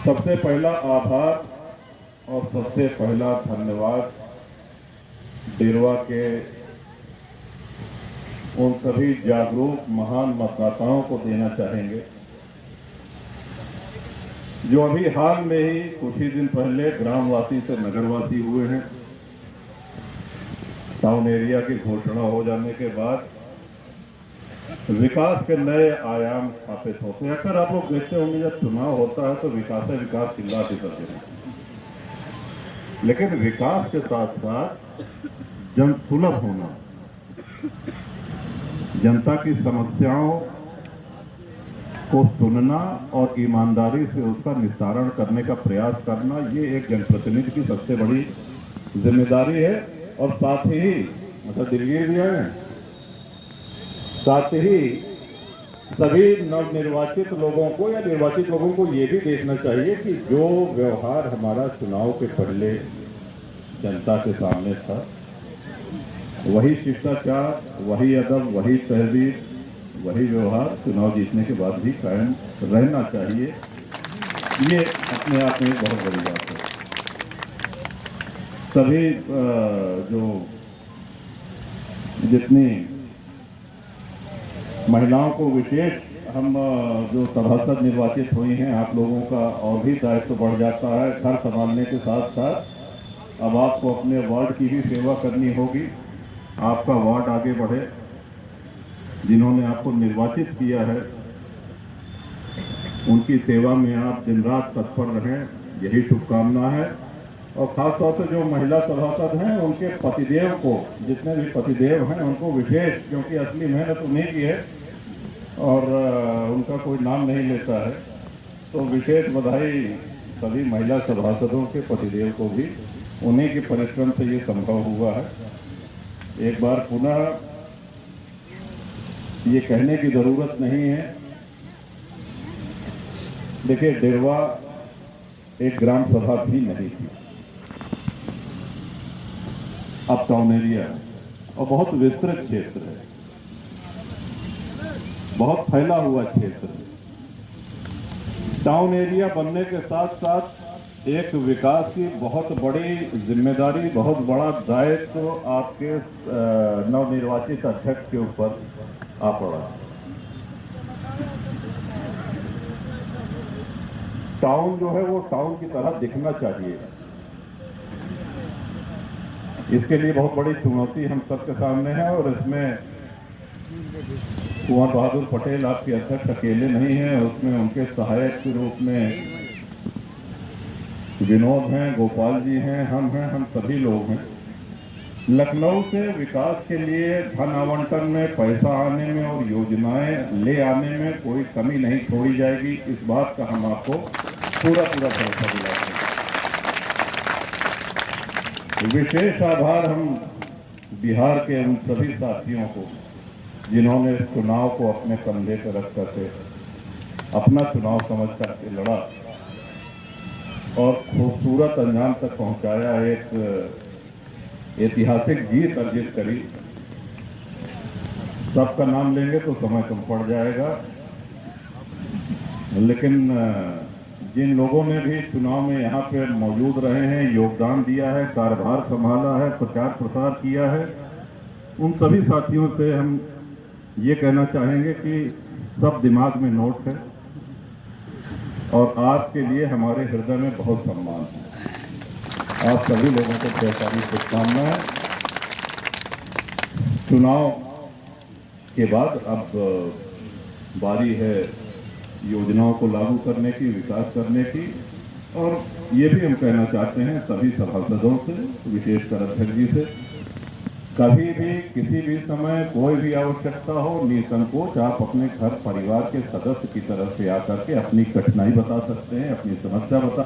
सबसे पहला आभार और सबसे पहला धन्यवाद डेरवा के उन सभी जागरूक महान मतदाताओं को देना चाहेंगे जो अभी हाल में ही कुछ ही दिन पहले ग्रामवासी से नगरवासी हुए हैं। टाउन एरिया की घोषणा हो जाने के बाद विकास के नए आयाम स्थापित होते हैं। अक्सर आप लोग देखते होंगे जब चुनाव होता है तो विकास है विकास चिल्लाते करते हैं, लेकिन विकास के साथ साथ जन सुलभ होना, जनता की समस्याओं को सुनना और ईमानदारी से उसका निस्तारण करने का प्रयास करना, ये एक जनप्रतिनिधि की सबसे बड़ी जिम्मेदारी है। और साथ ही मतलब दिलगीर भी है, साथ ही सभी नवनिर्वाचित लोगों को या निर्वाचित लोगों को ये भी देखना चाहिए कि जो व्यवहार हमारा चुनाव के पहले जनता के सामने था, वही शिष्टाचार, वही अदब, वही तहजीब, वही व्यवहार चुनाव जीतने के बाद भी कायम रहना चाहिए। ये अपने आप में बहुत बड़ी बात है। सभी जो जितनी महिलाओं को विशेष हम जो सभासद निर्वाचित हुई हैं, आप लोगों का और भी दायित्व बढ़ जाता है। घर संभालने के साथ साथ अब आपको अपने वार्ड की भी सेवा करनी होगी। आपका वार्ड आगे बढ़े, जिन्होंने आपको निर्वाचित किया है उनकी सेवा में आप दिन रात तत्पर रहें, यही शुभकामना है। और खासतौर से जो महिला सभासद हैं उनके पतिदेव को, जितने भी पतिदेव हैं उनको विशेष, क्योंकि असली मेहनत उन्हीं की है और उनका कोई नाम नहीं लेता है, तो विशेष बधाई सभी महिला सभासदों के पतिदेव को भी। उन्हीं के परिश्रम से ये संभव हुआ है। एक बार पुनः ये कहने की जरूरत नहीं है। देखिए, डेरवा एक ग्राम सभा भी नहीं थी, अब टाउन एरिया है और बहुत विस्तृत क्षेत्र है, बहुत फैला हुआ क्षेत्र है। टाउन एरिया बनने के साथ साथ एक विकास की बहुत बड़ी जिम्मेदारी, बहुत बड़ा दायित्व आपके नवनिर्वाचित अध्यक्ष के ऊपर आ पड़ा। टाउन जो है वो टाउन की तरह दिखना चाहिए। इसके लिए बहुत बड़ी चुनौती हम सबके सामने है और इसमें कुंवर बहादुर पटेल आपके अध्यक्ष अकेले नहीं हैं, उसमें उनके सहायक के रूप में विनोद हैं, गोपाल जी हैं, हम सभी लोग हैं। लखनऊ से विकास के लिए धन आवंटन में, पैसा आने में और योजनाएं ले आने में कोई कमी नहीं छोड़ी जाएगी। इस बात का हम आपको पूरा भरोसा दिलाते हैं। विशेष आभार हम बिहार के उन सभी साथियों को जिन्होंने चुनाव को अपने कंधे पर रख करके अपना चुनाव समझ करके लड़ा और खूबसूरत अंजाम तक पहुंचाया, एक ऐतिहासिक जीत अर्जित करी। सबका नाम लेंगे तो समय कम पड़ जाएगा, लेकिन जिन लोगों ने भी चुनाव में यहाँ पे मौजूद रहे हैं, योगदान दिया है, कार्यभार संभाला है, प्रचार प्रसार किया है, उन सभी साथियों से हम ये कहना चाहेंगे कि सब दिमाग में नोट है और आपके लिए हमारे हृदय में बहुत सम्मान है। आप सभी लोगों को ढेर सारी शुभकामनाएं। चुनाव के बाद अब बारी है योजनाओं को लागू करने की, विकास करने की। और ये भी हम कहना चाहते हैं सभी सभासदों से, विशेषकर अध्यक्ष जी से, कभी भी किसी भी समय कोई भी आवश्यकता हो, निसंकोच आप अपने घर परिवार के सदस्य की तरफ से आकर के अपनी कठिनाई बता सकते हैं, अपनी समस्या बता।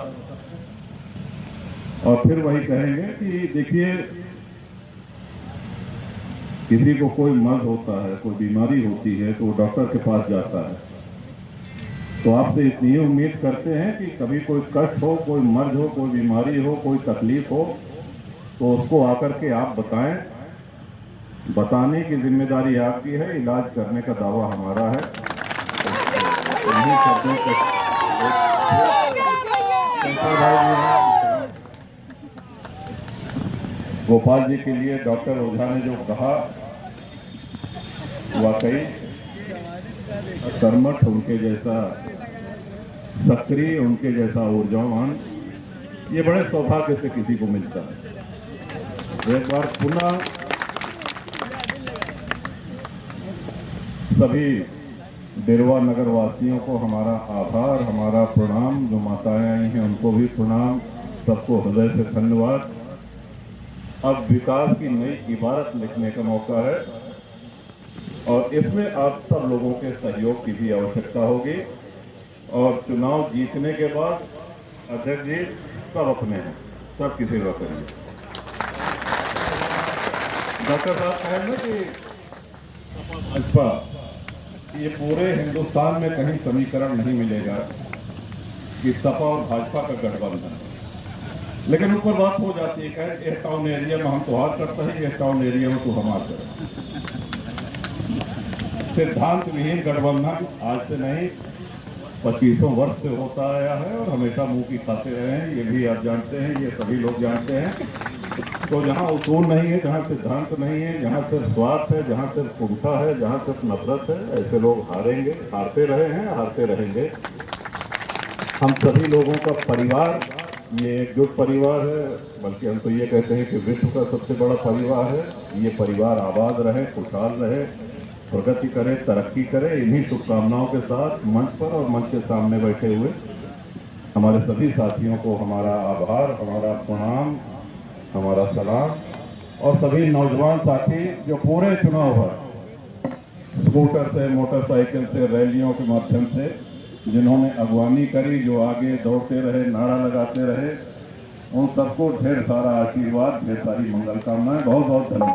और फिर वही कहेंगे कि देखिए, किसी को कोई मर्ज होता है, कोई बीमारी होती है तो डॉक्टर के पास जाता है, तो आपसे इतनी उम्मीद करते हैं कि कभी कोई कष्ट हो, कोई मर्ज हो, कोई बीमारी हो, कोई तकलीफ हो, तो उसको आकर के आप बताएं। बताने की जिम्मेदारी आपकी है, इलाज करने का दावा हमारा है। डॉक्टर भाई जी हैं, गोपाल जी के लिए डॉक्टर ओझा ने जो कहा वाकई कर्मठ, उनके जैसा सक्रिय, उनके जैसा ऊर्जावान ये बड़े सौभाग्य से किसी को मिलता है। एक बार पुनः सभी बिरवा नगर वासियों को हमारा आभार, हमारा प्रणाम, जो माताएं आई हैं उनको भी प्रणाम, सबको हृदय से धन्यवाद। अब विकास की नई इबारत लिखने का मौका है और इसमें आप सब लोगों के सहयोग की भी आवश्यकता होगी। और चुनाव जीतने के बाद अध्यक्ष जी सब अपने हैं, सब की सेवा करिए। डॉक्टर साहब कहें ना कि भाजपा, ये पूरे हिंदुस्तान में कहीं समीकरण नहीं मिलेगा कि सपा और भाजपा का गठबंधन, लेकिन ऊपर बात हो जाती है कि इस टाउन एरिया में हम तुहार करते हैं, इस टाउन एरिया में तू हमार कर। सिद्धांत विहीन गठबंधन आज से नहीं 25 वर्ष से होता आया है और हमेशा मुंह की खाते रहे हैं, ये भी आप जानते हैं, ये सभी लोग जानते हैं। तो जहां उसूल नहीं है, जहां सिद्धांत नहीं है, जहां सिर्फ स्वार्थ है, जहां सिर्फ कुंठा है, जहां सिर्फ नफरत है, ऐसे लोग हारेंगे, हारते रहे हैं, हारते रहेंगे। हम सभी लोगों का परिवार ये एकजुट परिवार है, बल्कि हम तो ये कहते हैं कि विश्व का सबसे बड़ा परिवार है। ये परिवार आबाद रहे, खुशहाल रहे, प्रगति करे, तरक्की करे। इन्हीं शुभकामनाओं के साथ मंच पर और मंच के सामने बैठे हुए हमारे सभी साथियों को हमारा आभार, हमारा प्रणाम, हमारा सलाम। और सभी नौजवान साथी जो पूरे चुनाव पर स्कूटर से, मोटरसाइकिल से, रैलियों के माध्यम से जिन्होंने अगवानी करी, जो आगे दौड़ते रहे, नारा लगाते रहे, उन सबको ढेर सारा आशीर्वाद, ढेर सारी मंगल कामनाएं। बहुत बहुत धन्यवाद।